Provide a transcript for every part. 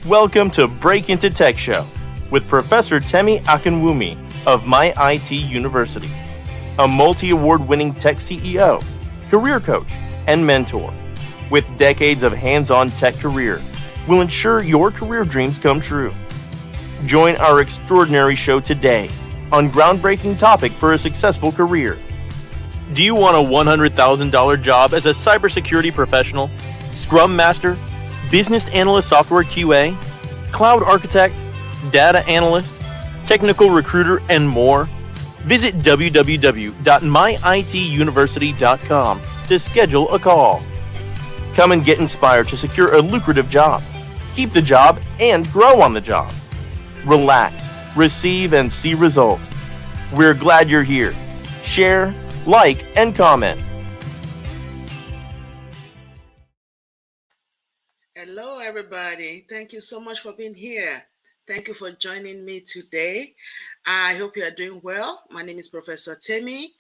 Welcome to Break Into Tech Show with Professor Temi Akinwumi of My IT University, a multi-award winning tech CEO, career coach, and mentor. With decades of hands-on tech career, will ensure your career dreams come true. Join our extraordinary show today on groundbreaking topic for a successful career. Do you want a $100,000 job as a cybersecurity professional, Scrum Master, Business Analyst Software QA, Cloud Architect, Data Analyst, Technical Recruiter, and more? Visit www.myituniversity.com to schedule a call. Come and get inspired to secure a lucrative job, keep the job, and grow on the job. Relax, receive, and see results. We're glad you're here. Share, like, and comment. Hello, everybody. Thank you so much for being here. Thank you for joining me today. I hope you are doing well. My name is Professor Temi,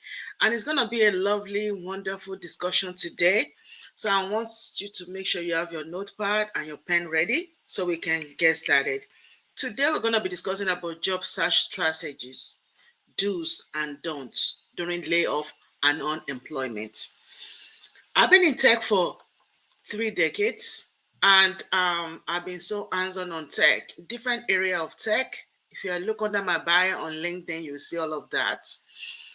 and it's going to be a lovely, wonderful discussion today. So I want you to make sure you have your notepad and your pen ready so we can get started. Today, we're going to be discussing about job search strategies, do's and don'ts during layoff and unemployment. I've been in tech for 3 decades. And I've been so hands-on on tech, different area of tech. If you look under my bio on LinkedIn, you'll see all of that.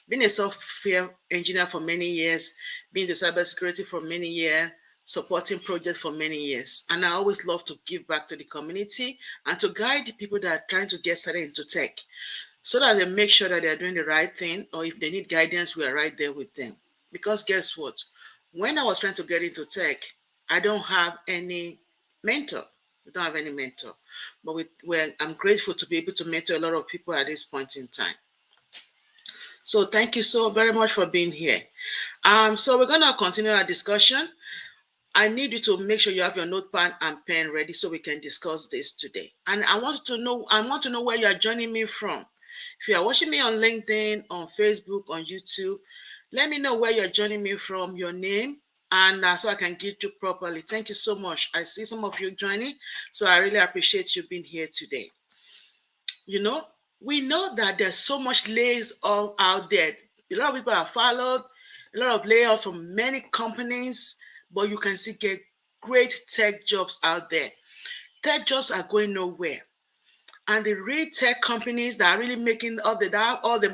Been a software engineer for many years, been to cybersecurity for many years, supporting projects for many years. And I always love to give back to the community and to guide the people that are trying to get started into tech so that they make sure that they're doing the right thing, or if they need guidance, we are right there with them. Because guess what? When I was trying to get into tech, I don't have any mentor. We don't have any mentor. But I'm grateful to be able to mentor a lot of people at this point in time. So thank you so very much for being here. So we're going to continue our discussion. I need you to make sure you have your notepad and pen ready so we can discuss this today. And I want to know where you are joining me from. If you are watching me on LinkedIn, on Facebook, on YouTube, let me know where you're joining me from, your name, and so I can greet you properly. Thank you so much. I see some of you joining, so I really appreciate you being here today. You know, we know that there's so much lays off out there. A lot of people are followed, a lot of layoffs from many companies, but you can still get great tech jobs out there. Tech jobs are going nowhere. And the real tech companies that are really making all the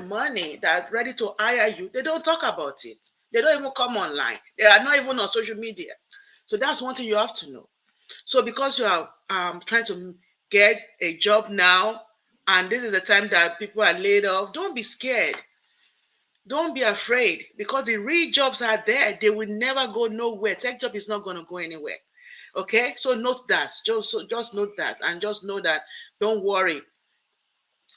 money, that are ready to hire you, they don't talk about it. They don't even come online. They are not even on social media. So that's one thing you have to know. So because you are trying to get a job now, and this is the time that people are laid off, don't be scared. Don't be afraid, because the real jobs are there. They will never go nowhere. Tech job is not going to go anywhere. Okay, so note that. Just note that, and just know that. Don't worry.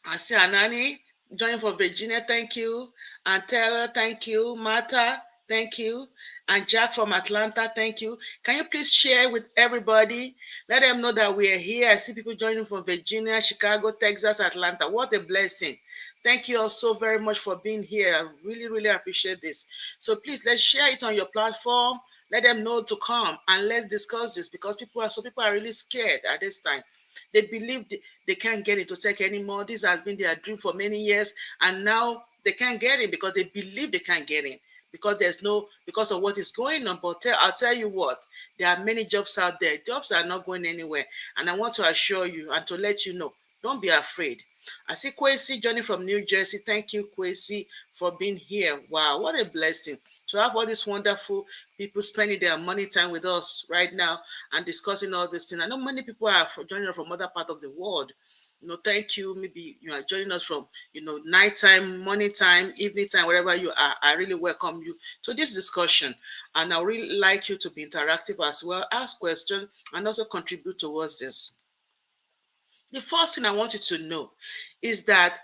I see Anani join from Virginia. Thank you. And Taylor, thank you. Martha, thank you. And Jack from Atlanta, thank you. Can you please share with everybody? Let them know that we are here. I see people joining from Virginia, Chicago, Texas, Atlanta. What a blessing. Thank you all so very much for being here. I really, really appreciate this. So please, let's share it on your platform. Let them know to come and let's discuss this, because people are really scared at this time. They believe they can't get into tech anymore. This has been their dream for many years, and now they can't get in because they believe they can't get in because of what is going on. But I'll tell you what, there are many jobs out there. Jobs are not going anywhere, and I want to assure you and to let you know, don't be afraid. I see Kwesi joining from New Jersey. Thank you, Kwesi, for being here. Wow, what a blessing to have all these wonderful people spending their money time with us right now and discussing all these things. I know many people are joining us from other parts of the world. Thank you. Maybe you are joining us from, nighttime, morning time, evening time, wherever you are. I really welcome you to this discussion. And I really like you to be interactive as well, ask questions, and also contribute towards this. The first thing I want you to know is that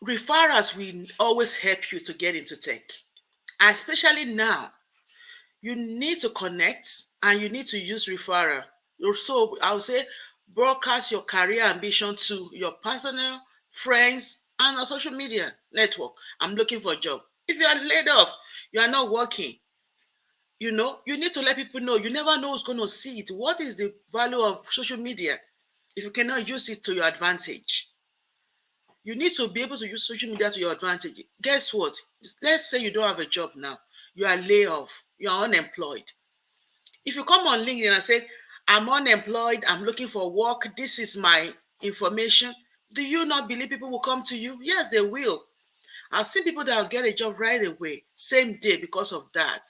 referrals will always help you to get into tech, especially now. You need to connect and you need to use referral. So I would say broadcast your career ambition to your personal friends, and on social media network, I'm looking for a job. If you are laid off, you are not working, you need to let people know. You never know who's going to see it. What is the value of social media if you cannot use it to your advantage? You need to be able to use social media to your advantage. Guess what? Let's say you don't have a job now. You are laid off. You are unemployed. If you come on LinkedIn and say, I'm unemployed, I'm looking for work, this is my information, do you not believe people will come to you? Yes, they will. I've seen people that will get a job right away, same day, because of that.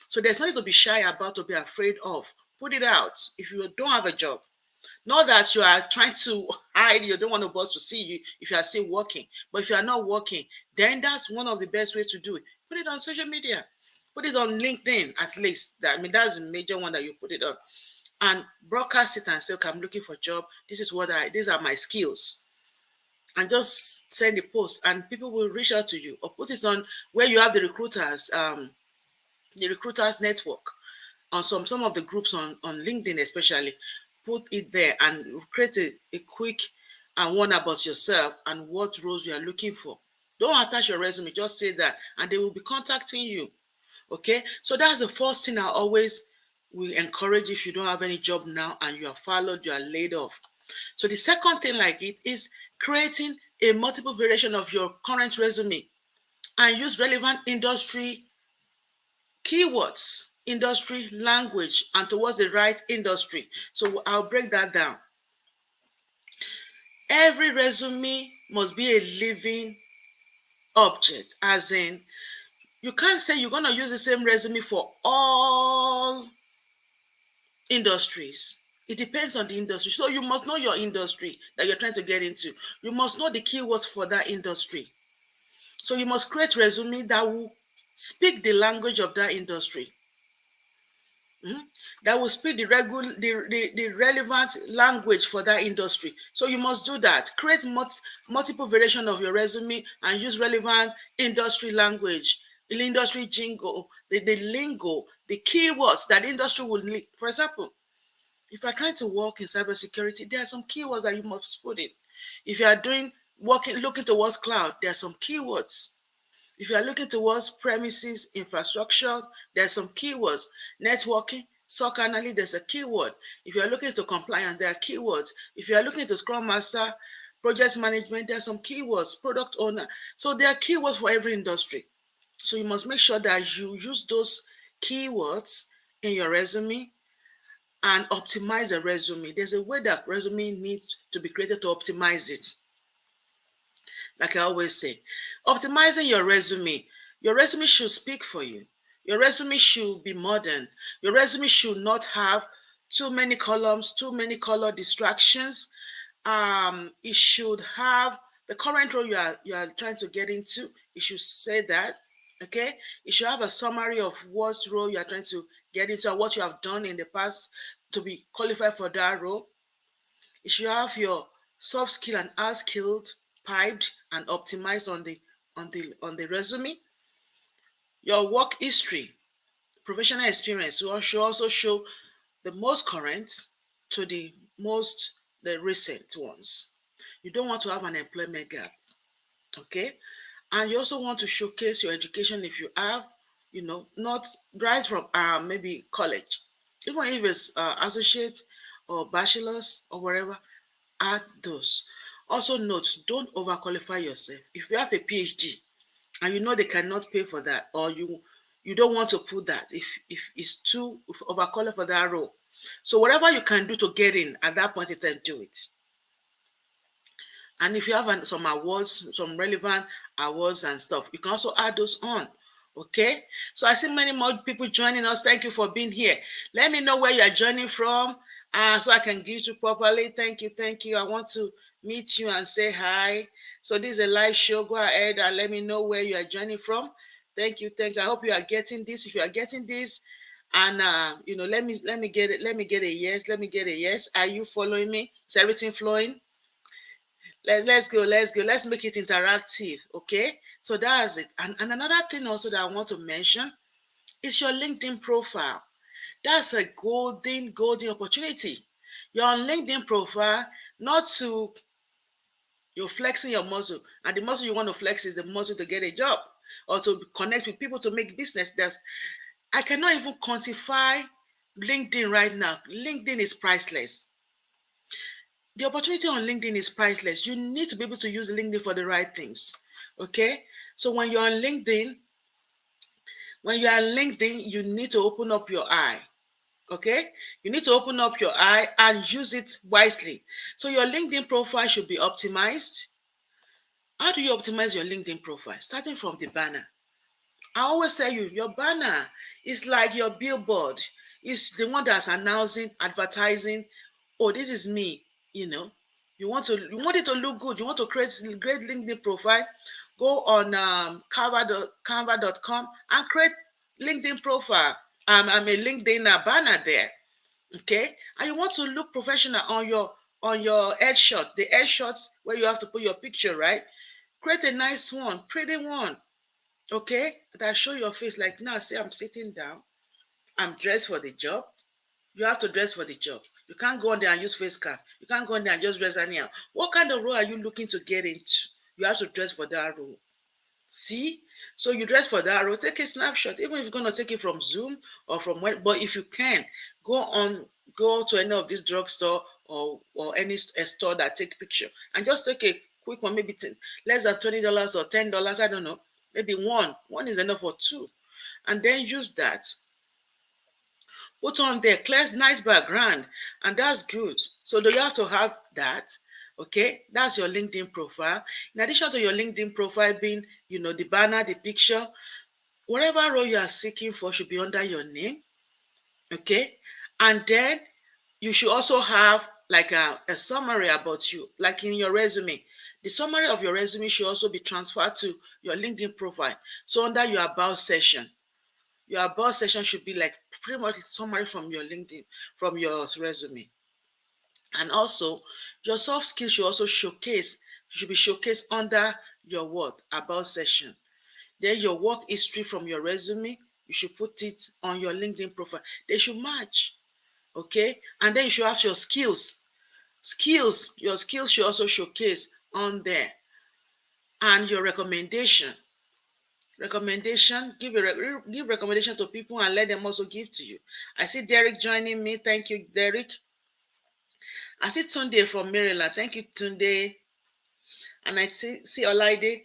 So there's nothing to be shy about, to be afraid of. Put it out if you don't have a job. Not that you are trying to hide, you don't want the boss to see you if you are still working. But if you are not working, then that's one of the best ways to do it. Put it on social media. Put it on LinkedIn at least. That's the major one that you put it on. And broadcast it and say, okay, I'm looking for a job. These are my skills. And just send a post and people will reach out to you. Or put it on where you have the recruiters network, on some of the groups on LinkedIn especially. Put it there and create a quick and one about yourself and what roles you are looking for. Don't attach your resume, just say that and they will be contacting you. Okay, so that's the first thing I always will encourage if you don't have any job now and you are followed, you are laid off. So the second thing like it is creating a multiple variation of your current resume and use relevant industry keywords, industry, language, and towards the right industry. So I'll break that down. Every resume must be a living object, as in, you can't say you're going to use the same resume for all industries. It depends on the industry. So you must know your industry that you're trying to get into. You must know the keywords for that industry. So you must create resume that will speak the language of that industry. That will speak the relevant language for that industry. So you must do that. Create multiple variation of your resume and use relevant industry language, the industry jingle, the lingo, the keywords that the industry will need. For example, if you're trying to work in cybersecurity, there are some keywords that you must put in. If you are looking towards cloud, there are some keywords. If you are looking towards premises infrastructure, there's some keywords. Networking, SOC analyst, there's a keyword. If you are looking to compliance, there are keywords. If you are looking to Scrum Master, project management, there's some keywords, product owner. So there are keywords for every industry. So you must make sure that you use those keywords in your resume and optimize the resume. There's a way that resume needs to be created to optimize it. Like I always say, optimizing your resume should speak for you. Your resume should be modern. Your resume should not have too many columns, too many color distractions. It should have the current role you are trying to get into. It should say that. Okay, it should have a summary of what role you are trying to get into and what you have done in the past to be qualified for that role. You should have your soft skill and hard skilled piped and optimized on the resume. Your work history, professional experience should also show the most current to the recent ones. You don't want to have an employment gap. Okay, and you also want to showcase your education if you have, not right from maybe college, even if it's associate or bachelor's or whatever. Add those. Also note, don't overqualify yourself. If you have a PhD and you know they cannot pay for that, or you don't want to put that, if it's too overqualified for that role. So whatever you can do to get in at that point in time, do it. And if you have some awards, some relevant awards and stuff, you can also add those on. Okay, so I see many more people joining us. Thank you for being here. Let me know where you are joining from, so I can greet you properly. Thank you, thank you. I want to meet you and say hi. So this is a live show. Go ahead and let me know where you are joining from. Thank you, thank you. I hope you are getting this. If you are getting this, and let me get it. Let me get a yes. Let me get a yes. Are you following me? Is everything flowing? Let's go, let's go. Let's make it interactive. Okay, so that's it. And another thing also that I want to mention is your LinkedIn profile. That's a golden opportunity. Your LinkedIn profile, not to You're flexing your muscle, and the muscle you want to flex is the muscle to get a job or to connect with people to make business. That's I cannot even quantify LinkedIn right now. LinkedIn is priceless. The opportunity on LinkedIn is priceless. You need to be able to use LinkedIn for the right things. Okay? So when you're on LinkedIn, you need to open up your eye. Okay? You need to open up your eye and use it wisely. So your LinkedIn profile should be optimized. How do you optimize your LinkedIn profile? Starting from the banner. I always tell you, your banner is like your billboard. It's the one that's announcing, advertising. Oh, this is me. You know, you want it to look good. You want to create a great LinkedIn profile. Go on Canva.com and create LinkedIn profile. I'm a LinkedIn banner there. Okay, and you want to look professional on your headshot, the headshots where you have to put your picture, right? Create a nice one, pretty one, okay, that show your face. Like now, say I'm sitting down, I'm dressed for the job. You have to dress for the job. You can't go on there and use face card. You can't go on there and just dress anyhow. What kind of role are you looking to get into? You have to dress for that role. See? So you dress for that role, take a snapshot, even if you're gonna take it from Zoom or from when, but if you can, go on, go to any of this drugstore or any store that take picture and just take a quick one, maybe less than $20 or $10. I don't know. Maybe one is enough for two, and then use that. Put on there, clear, nice background, and that's good. So do you have to have that? Okay, that's your LinkedIn profile. In addition to your LinkedIn profile being, the banner, the picture, whatever role you are seeking for should be under your name. Okay, and then you should also have like a summary about you, like in your resume. The summary of your resume should also be transferred to your LinkedIn profile. So under your about section should be like pretty much summary from your LinkedIn, from your resume. And also your soft skills should be showcased under your what about section. Then your work history from your resume, you should put it on your LinkedIn profile. They should match. Okay. And then you should have your skills. Your skills should also showcase on there. And your recommendation, give recommendation to people and let them also give to you. I see Derek joining me. Thank you, Derek. I see Tunde from Maryland. Thank you, Tunde. And I see Olaide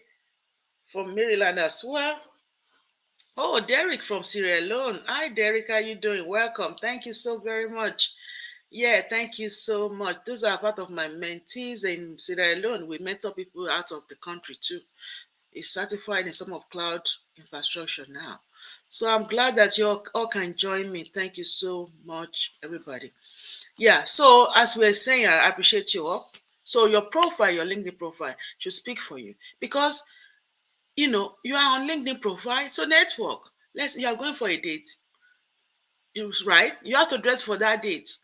from Maryland as well. Oh, Derek from Sierra Leone. Hi, Derek. How you doing? Welcome. Thank you so very much. Yeah, thank you so much. Those are part of my mentees in Sierra Leone. We mentor people out of the country too. Is certified in some of cloud infrastructure now. So I'm glad that you all can join me. Thank you so much, everybody. Yeah, so as we're saying, I appreciate you all. So your profile, your LinkedIn profile should speak for you because you are on LinkedIn profile, so network. You are going for a date, right? You have to dress for that date.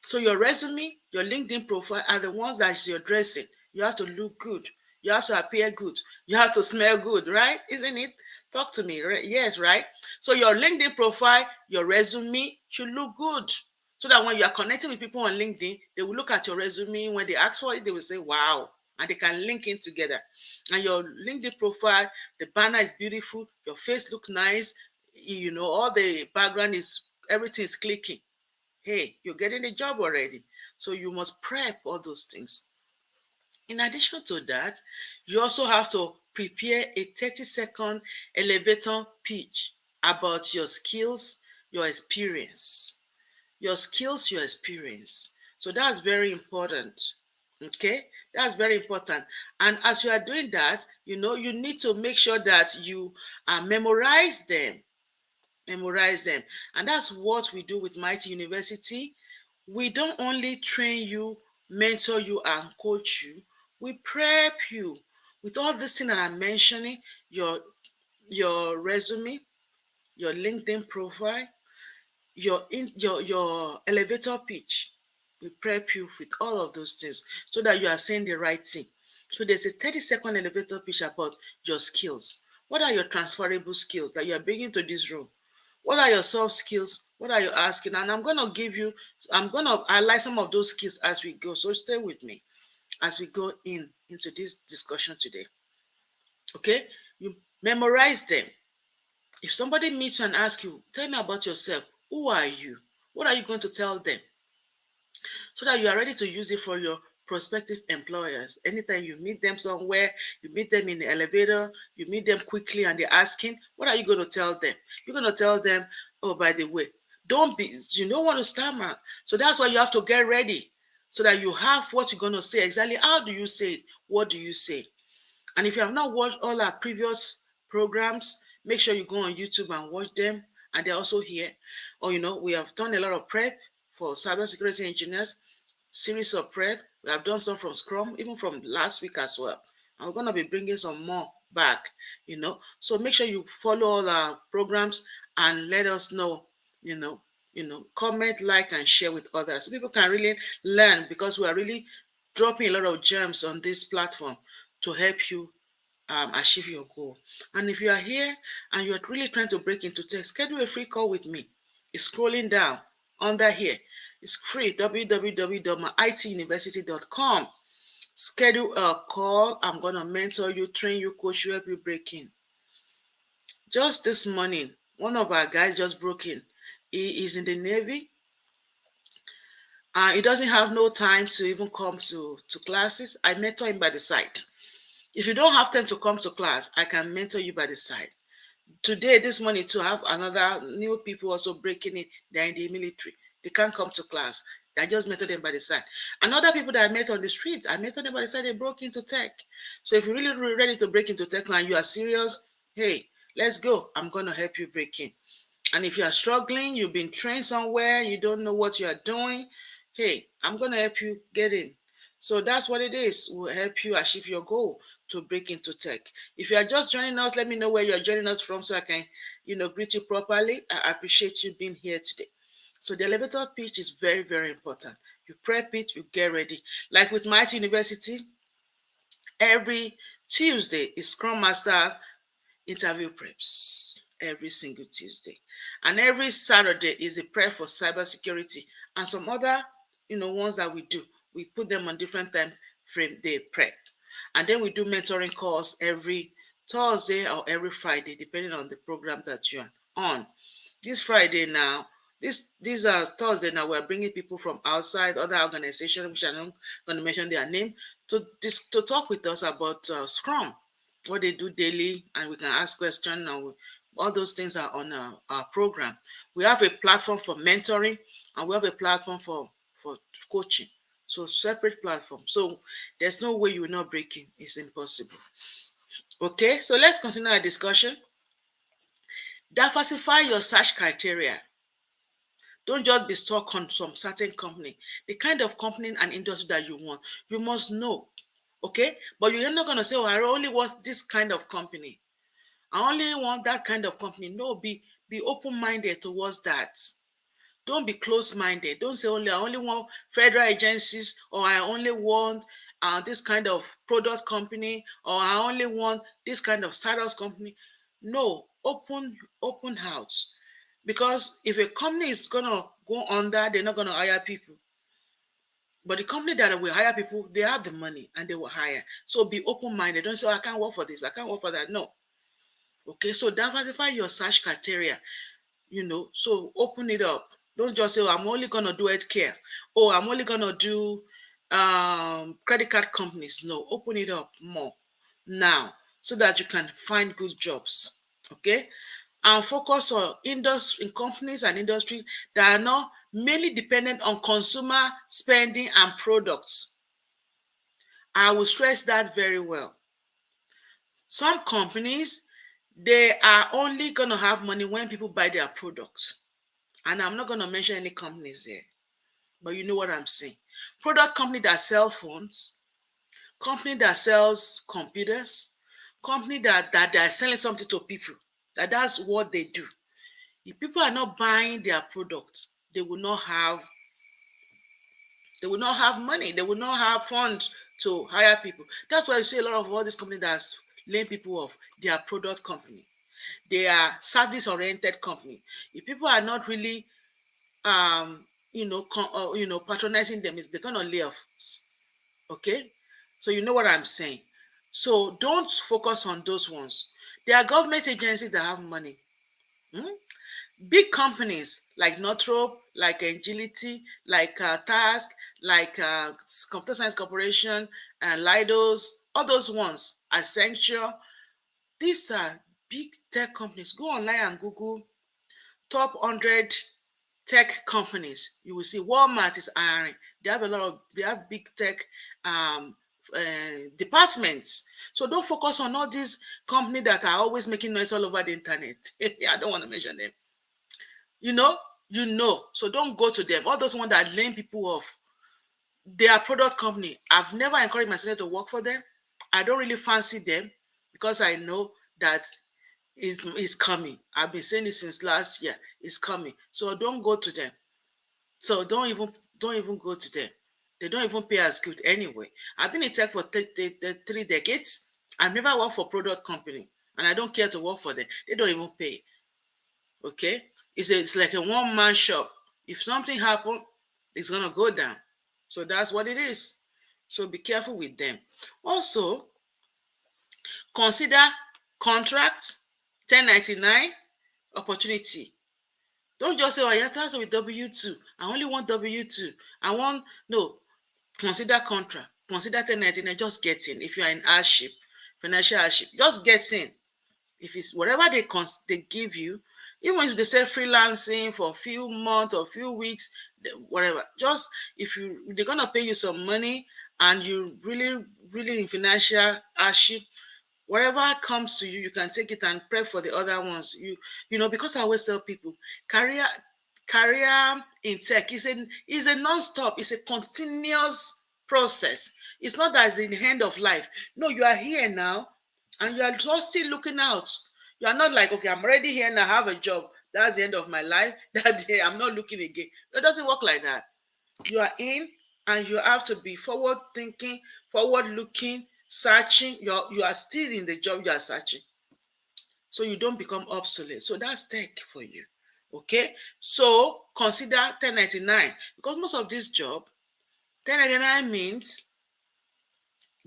So your resume, your LinkedIn profile are the ones that you're dressing. You have to look good. You have to appear good. You have to smell good, right? Isn't it? Talk to me. Right? Yes, right? So your LinkedIn profile, your resume should look good. So that when you are connecting with people on LinkedIn, they will look at your resume. When they ask for it, they will say, wow. And they can link in together. And your LinkedIn profile, the banner is beautiful. Your face look nice. All the background is, everything is clicking. Hey, you're getting a job already. So you must prep all those things. In addition to that, you also have to prepare a 30-second elevator pitch about your skills, your experience. Your skills, your experience. So that's very important. Okay, that's very important. And as you are doing that, you need to make sure that you memorize them. Memorize them. And that's what we do with Mighty University. We don't only train you, mentor you, and coach you, we prep you with all this thing that I'm mentioning, your resume, your LinkedIn profile, your elevator pitch. We prep you with all of those things so that you are saying the right thing. So there's a 30-second elevator pitch about your skills. What are your transferable skills that you are bringing to this room? What are your soft skills? What are you asking? And I'm going to highlight some of those skills as we go. So stay with me. as we go into this discussion today. Okay, you memorize them. If somebody meets you and asks you, tell me about yourself, who are you? What are you going to tell them? So that you are ready to use it for your prospective employers. Anytime you meet them somewhere, you meet them in the elevator, you meet them quickly and they're asking, what are you going to tell them? You're going to tell them, oh, by the way, you don't want to stammer. So that's why you have to get ready so that you have what you're going to say. Exactly how do you say it? What do you say? And if you have not watched all our previous programs, make sure you go on YouTube and watch them. And they're also here. Or, we have done a lot of prep for cybersecurity engineers, series of prep. We have done some from Scrum, even from last week as well. And we're going to be bringing some more back. So make sure you follow all our programs and let us know, you know, comment, like, and share with others. So people can really learn because we are really dropping a lot of gems on this platform to help you achieve your goal. And if you are here and you are really trying to break into tech, schedule a free call with me. It's scrolling down under here. It's free, www.myituniversity.com. Schedule a call. I'm going to mentor you, train you, coach you, help you break in. Just this morning, one of our guys just broke in. He is in the Navy. He doesn't have no time to even come to classes. I mentor him by the side. If you don't have time to come to class, I can mentor you by the side. Today, this morning, to have another new people also breaking in, they're in the military. They can't come to class. I just mentor them by the side. And other people that I met on the street, I mentor them by the side, they broke into tech. So if you're really ready to break into tech and you are serious, hey, let's go. I'm going to help you break in. And if you are struggling, you've been trained somewhere, you don't know what you are doing, hey, I'm going to help you get in. So that's what it is. We'll help you achieve your goal to break into tech. If you are just joining us, let me know where you're joining us from so I can, greet you properly. I appreciate you being here today. So the elevator pitch is very, very important. You prep it, you get ready. Like with Mighty University, every Tuesday is Scrum Master interview preps every single Tuesday. And every Saturday is a prep for cybersecurity and some other, ones that we do. We put them on different time frame they prep. And then we do mentoring calls every Thursday or every Friday, depending on the program that you're on. This Friday now, these are Thursday now, we're bringing people from outside other organizations, which I'm not going to mention their name, to talk with us about Scrum, what they do daily, and we can ask questions. And all those things are on our program. We have a platform for mentoring, and we have a platform for coaching. So separate platform. So there's no way you will not break in. It's impossible. Okay, so let's continue our discussion. Diversify your search criteria. Don't just be stuck on some certain company. The kind of company and industry that you want, you must know. Okay, but you're not going to say, oh, I only want this kind of company. I only want that kind of company. No, be open-minded towards that. Don't be close-minded. Don't say I only want federal agencies, or I only want this kind of product company, or I only want this kind of startups company. No, open house. Because if a company is gonna go under, they're not gonna hire people. But the company that will hire people, they have the money and they will hire. So be open-minded. Don't say, I can't work for this, I can't work for that. No. Okay, so diversify your search criteria. So open it up. Don't just say, oh, I'm only gonna do healthcare. Oh, I'm only gonna do credit card companies. No, open it up more now so that you can find good jobs. Okay, and focus on industry in companies and industry that are not mainly dependent on consumer spending and products. I will stress that very well. Some companies, they are only going to have money when people buy their products. And I'm not going to mention any companies there, but you know what I'm saying. Product company that sell phones, company that sells computers, company that they're selling something to people. That's what they do. If people are not buying their products, they will not have money. They will not have funds to hire people. That's why you see a lot of all these companies that's laying people off. They are product company. They are service-oriented company. If people are not really patronizing them, they're gonna lay off. Okay. So you know what I'm saying. So don't focus on those ones. There are government agencies that have money. Hmm? Big companies like Northrop, like Agility, like Task, like Computer Science Corporation, and Lidos, all those ones, Accenture, these are big tech companies. Go online and Google top 100 tech companies. You will see Walmart is hiring. They have big tech um, departments. So don't focus on all these companies that are always making noise all over the internet. I don't want to mention them. You know, So don't go to them. All those ones that lame people off, they are product company. I've never encouraged my students to work for them. I don't really fancy them because I know that is coming. I've been saying this since last year. It's coming. So don't go to them. So don't even go to them. They don't even pay as good anyway. I've been in tech for 3 decades. I've never worked for product company, and I don't care to work for them. They don't even pay. Okay, it's like a one-man shop. If something happen, it's gonna go down. So that's what it is. So be careful with them. Also, consider contract 1099 opportunity. Don't just say, oh, yeah, that's with W2. I only want W2. I want, no, consider contract, consider 1099, just get in. If you are in hardship, financial hardship, just get in. If it's whatever they give you, even if they say freelancing for a few months or a few weeks, whatever, just if they're gonna pay you some money and you really in financial hardship, whatever comes to you, you can take it and prep for the other ones. Because I always tell people, career career in tech is a non-stop, it's a continuous process. It's not that it's the end of life. No, you are here now and you are just still looking out. You are not like, okay, I'm already here and I have a job. That's the end of my life. That day I'm not looking again. It doesn't work like that. You are in and you have to be forward thinking, forward looking, searching. You are still in the job you are searching, so you don't become obsolete. So that's tech for you. Okay, so consider 1099, because most of this job, 1099 means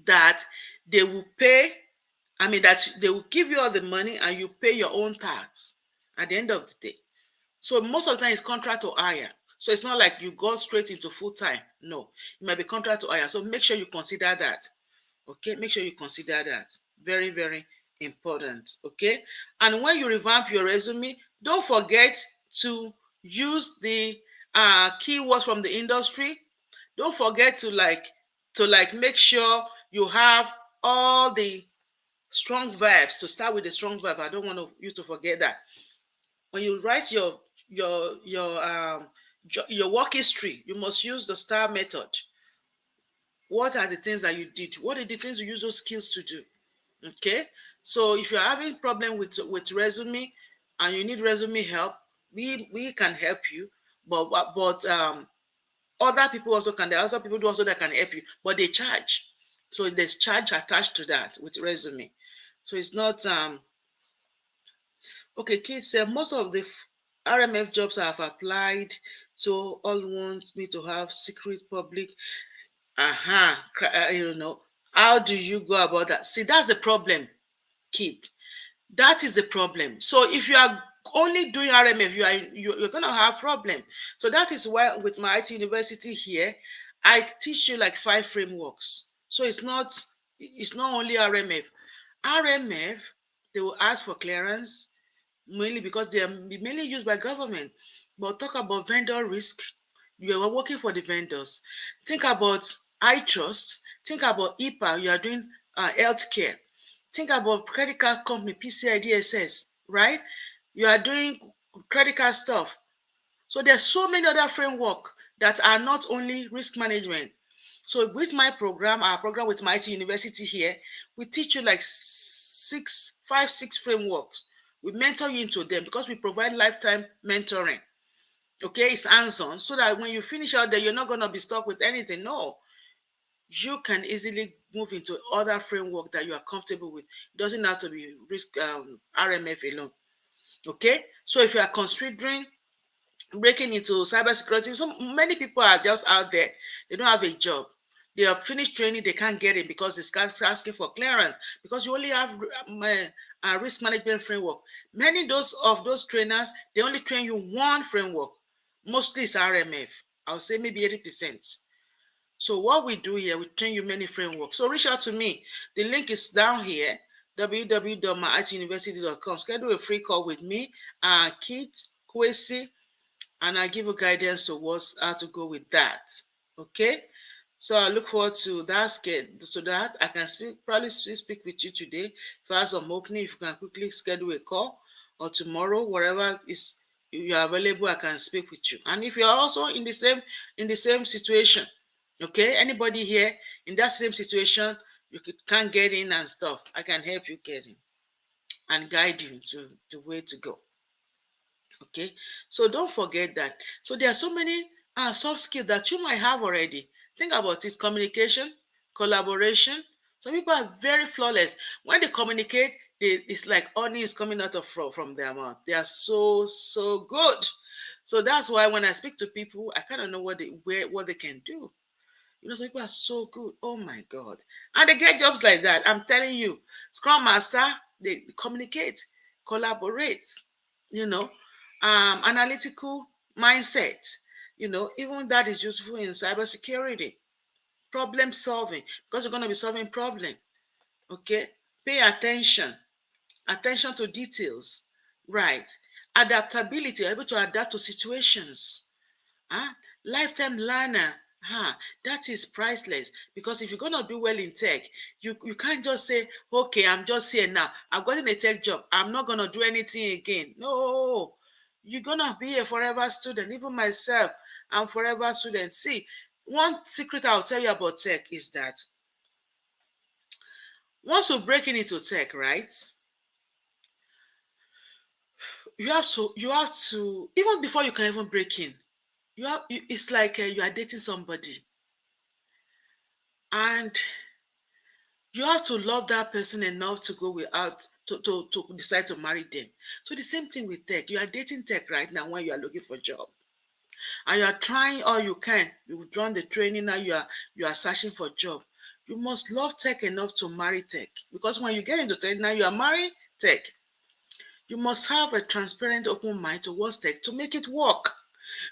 that they will pay, that they will give you all the money and you pay your own tax at the end of the day. So most of the time it's contract to hire. So it's not like you go straight into full time. No, it might be contract to hire. So make sure you consider that. Okay, make sure you consider that. Very, very important. Okay, and when you revamp your resume, don't forget to use the keywords from the industry. Don't forget to make sure you have all the strong verbs. To start with the strong verb, I don't want you to forget that when you write your work history, you must use the star method. What are the things that you did? What are the things you use those skills to do? Okay, so if you're having problem with resume and you need resume help, we can help you, but other people also can. There are other people do also that can help you, but they charge. So there's charge attached to that with resume. So it's not okay. Kids say most of the RMF jobs I have applied, so all want me to have secret public. How do you go about that? See, that's the problem, kid. That is the problem. So if you are only doing RMF, you're going to have problem. So that is why with my IT university here, I teach you like 5 frameworks. So it's not only RMF. RMF, they will ask for clearance mainly because they are mainly used by government. But talk about vendor risk. You are working for the vendors. Think about iTrust. Think about IPA. You are doing healthcare. Think about credit card company, PCI DSS, right? You are doing credit card stuff. So there's so many other framework that are not only risk management. So with my program, our program with my IT university here, we teach you like 6 frameworks. We mentor you into them because we provide lifetime mentoring. Okay, it's hands-on so that when you finish out there, you're not going to be stuck with anything. No, you can easily move into other framework that you are comfortable with. It doesn't have to be risk RMF alone. Okay, so if you are considering breaking into cybersecurity, so many people are just out there, they don't have a job. They have finished training, they can't get it because it's asking for clearance, because you only have a risk management framework. Many those trainers, they only train you one framework. Mostly it's RMF. I'll say maybe 80%. So what we do here, we train you many frameworks. So reach out to me. The link is down here, www.myituniversity.com. Schedule a free call with me, Kit Kwesi, and I give you guidance towards how to go with that. Okay. So I look forward to that. So that I can probably speak with you today. If I have some opening, if you can quickly schedule a call, or tomorrow, whatever is you are available, I can speak with you. And if you are also in the same situation, okay, anybody here in that same situation, can't get in and stuff, I can help you get in and guide you to the way to go. Okay, so don't forget that. So there are so many soft skills that you might have already. Think about it: communication, collaboration. Some people are very flawless when they communicate. It's like honey is coming out of from their mouth. They are so good. So that's why when I speak to people, I kind of know what they can do. Some people are so good. Oh my God. And they get jobs like that. I'm telling you, Scrum Master, they communicate, collaborate, you know, analytical mindset, even that is useful in cybersecurity, problem solving, because you're going to be solving problem. Okay. Pay attention to details, right? Adaptability, able to adapt to situations. Ah, lifetime learner. That is priceless, because if you're gonna do well in tech, you can't just say, okay, I'm just here now. I've gotten a tech job. I'm not gonna do anything again. No, you're gonna be a forever student. Even myself, I'm forever student. See, one secret I'll tell you about tech is that once you break into tech, right? You have to even before you can even break in. It's like you are dating somebody, and you have to love that person enough to go without to decide to marry them. So the same thing with tech. You are dating tech right now when you are looking for a job, and you are trying all you can. You've done the training, now you are searching for a job. You must love tech enough to marry tech, because when you get into tech, now you are marrying tech. You must have a transparent, open mind towards tech to make it work.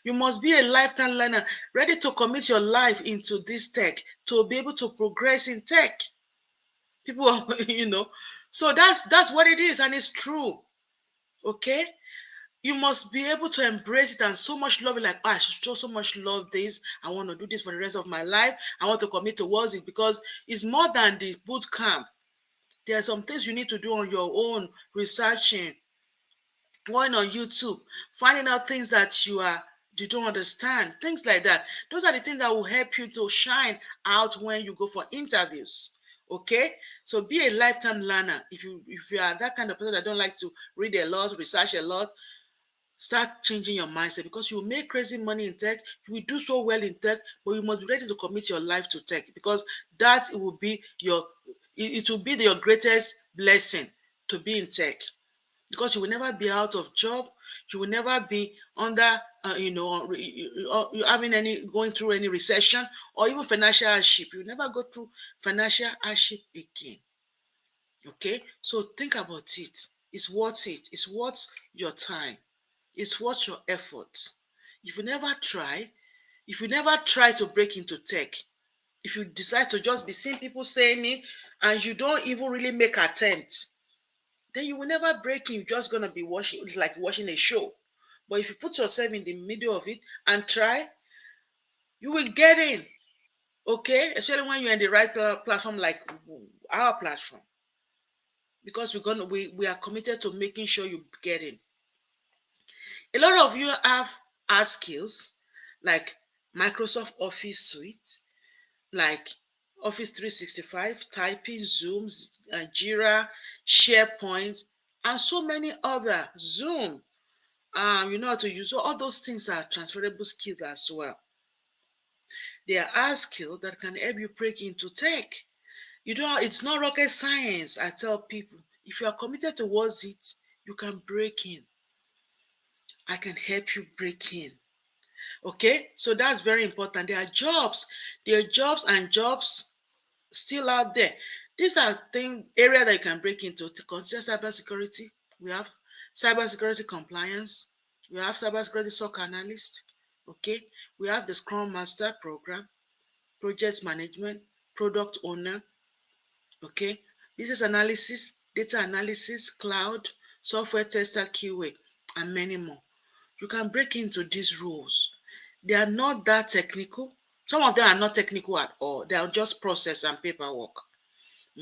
You must be a lifetime learner, ready to commit your life into this tech to be able to progress in tech. People so that's what it is, and it's true. Okay, you must be able to embrace it and so much love it, like, I should show so much love this. I want to do this for the rest of my life. I want to commit towards it, because it's more than the boot camp. There are some things you need to do on your own, researching, going on YouTube, finding out things that you don't understand, things like that. Those are the things that will help you to shine out when you go for interviews. Okay, so be a lifetime learner. If you are that kind of person that don't like to read a lot, research a lot, start changing your mindset, because you will make crazy money in tech. You will do so well in tech, but you must be ready to commit your life to tech, because that will be it will be your greatest blessing to be in tech, because you will never be out of job. You will never be under you having any going through any recession or even financial hardship. You will never go through financial hardship again. Okay, so think about it. It's worth it. It's worth your time. It's worth your effort. if you never try if you never try to break into tech, if you decide to just be seeing people saying it and you don't even really make attempts, then you will never break in. You're just gonna be watching. It's like watching a show. But if you put yourself in the middle of it and try, you will get in. Okay, especially when you're in the right platform, like our platform, because we are committed to making sure you get in. A lot of you have hard skills like Microsoft Office Suite, like Office 365, typing, Zooms, Jira, SharePoint, and so many other. Zoom, you know how to use. So all those things are transferable skills as well. They are skills that can help you break into tech. It's not rocket science. I tell people, if you are committed towards it, you can break in. I can help you break in. Okay, so that's very important. There are jobs and jobs still out there. These are things area that you can break into to consider cybersecurity. We have cybersecurity compliance. We have cybersecurity SOC analyst. Okay, we have the Scrum Master program, project management, product owner. Okay, business analysis, data analysis, cloud, software tester, QA, and many more. You can break into these roles. They are not that technical. Some of them are not technical at all. They are just process and paperwork.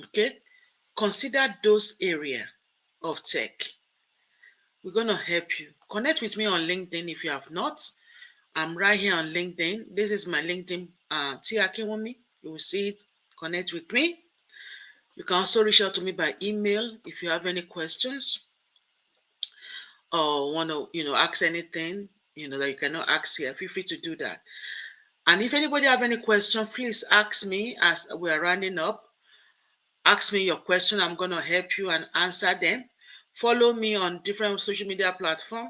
Okay, consider those area of tech. We're going to help you. Connect with me on LinkedIn if you have not. I'm right here on LinkedIn. This is my LinkedIn, T. Akinwumi. You will see it. Connect with me. You can also reach out to me by email if you have any questions or want to, ask anything, that you cannot ask here. Feel free to do that. And if anybody have any question, please ask me as we are rounding up. Ask me your question. I'm going to help you and answer them. Follow me on different social media platforms,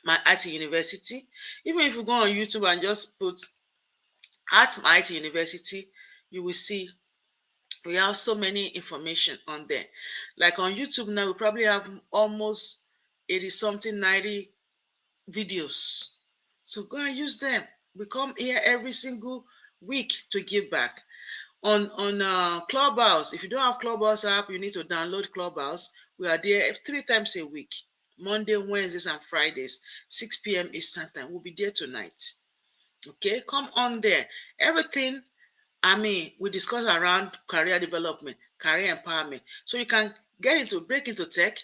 my IT University. Even if you go on YouTube and just put at my IT University, you will see we have so many information on there. Like on YouTube now, we probably have almost 80 something, 90 videos. So go and use them. We come here every single week to give back. On Clubhouse, if you don't have Clubhouse app, you need to download Clubhouse. We are there 3 times a week, Monday, Wednesdays, and Fridays, 6 p.m. Eastern time. We'll be there tonight. Okay, come on there. Everything, we discuss around career development, career empowerment. So you can break into tech,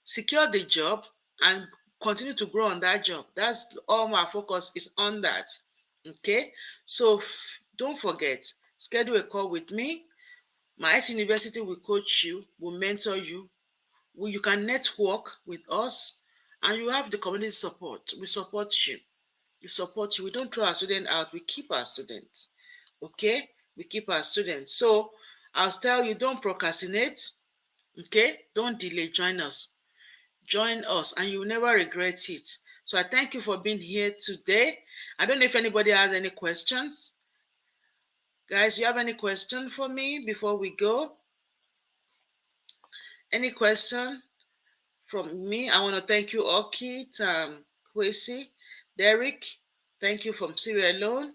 secure the job, and continue to grow on that job. That's all my focus is on that. Okay, so don't forget, schedule a call with me. My IT University will coach you, will mentor you. You can network with us, and you have the community support. We support you. We support you. We don't throw our students out. We keep our students. Okay? We keep our students. So I'll tell you, don't procrastinate. Okay? Don't delay. Join us. Join us, and you will never regret it. So I thank you for being here today. I don't know if anybody has any questions. Guys, you have any question for me before we go? Any question from me? I want to thank you, Orchid, Kwesi, Derek. Thank you from Sierra Leone.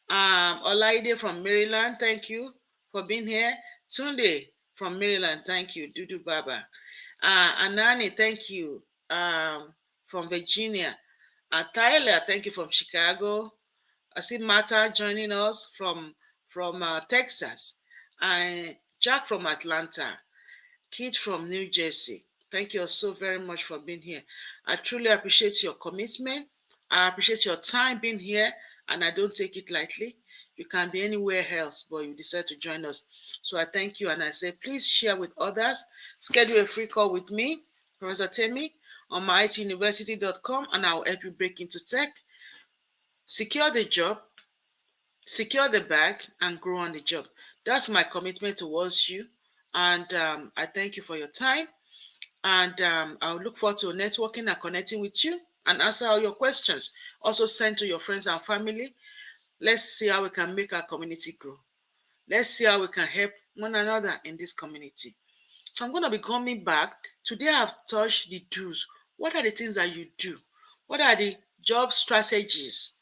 Olaide from Maryland, thank you for being here. Tunde from Maryland, thank you. Dudu Baba. Anani, thank you from Virginia. Tyler, thank you from Chicago. I see Martha joining us from Texas. And Jack from Atlanta. Kid from New Jersey. Thank you so very much for being here. I truly appreciate your commitment. I appreciate your time being here, and I don't take it lightly. You can be anywhere else, but you decide to join us. So I thank you, and I say please share with others. Schedule a free call with me, Professor Temi, on myituniversity.com, and I'll help you break into tech, secure the job, secure the bag, and grow on the job. That's my commitment towards you. And I thank you for your time. And I'll look forward to networking and connecting with you and answer all your questions. Also send to your friends and family. Let's see how we can make our community grow. Let's see how we can help one another in this community. So I'm going to be coming back. Today I've touched the do's. What are the things that you do? What are the job strategies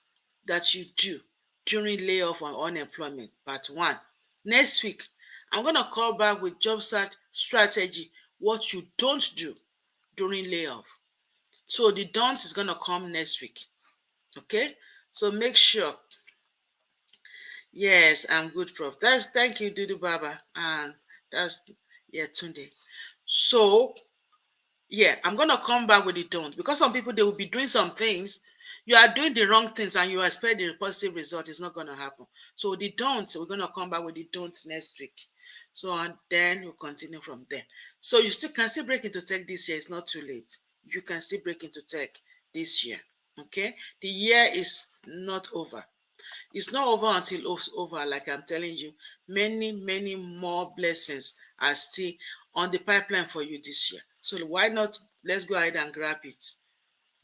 that you do during layoff or unemployment? Part 1. Next week, I'm going to call back with job search strategy, what you don't do during layoff. So the don't is going to come next week. Okay? So make sure. Yes, I'm good, Prof. Thank you, Dudu Baba. And that's Tunde. So I'm gonna come back with the don't, because some people, they will be doing some things. You are doing the wrong things and you expect the positive result. It's not gonna happen. So the don't, we're gonna come back with the don't next week. So and then we'll continue from there. So you can still break into tech this year. It's not too late. You can still break into tech this year. Okay, the year is not over. It's not over until it's over. Like I'm telling you, many more blessings are still on the pipeline for you this year. So why not? Let's go ahead and grab it.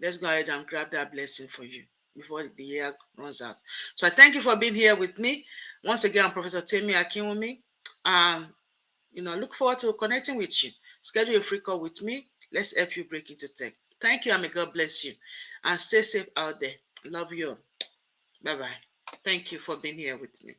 Let's go ahead and grab that blessing for you. before the year runs out. So I thank you for being here with me. Once again, I'm Professor Temi Akinwumi. Um, look forward to connecting with you. Schedule a free call with me. Let's help you break into tech. Thank you, and may God bless you. And stay safe out there. Love you all. Bye bye. Thank you for being here with me.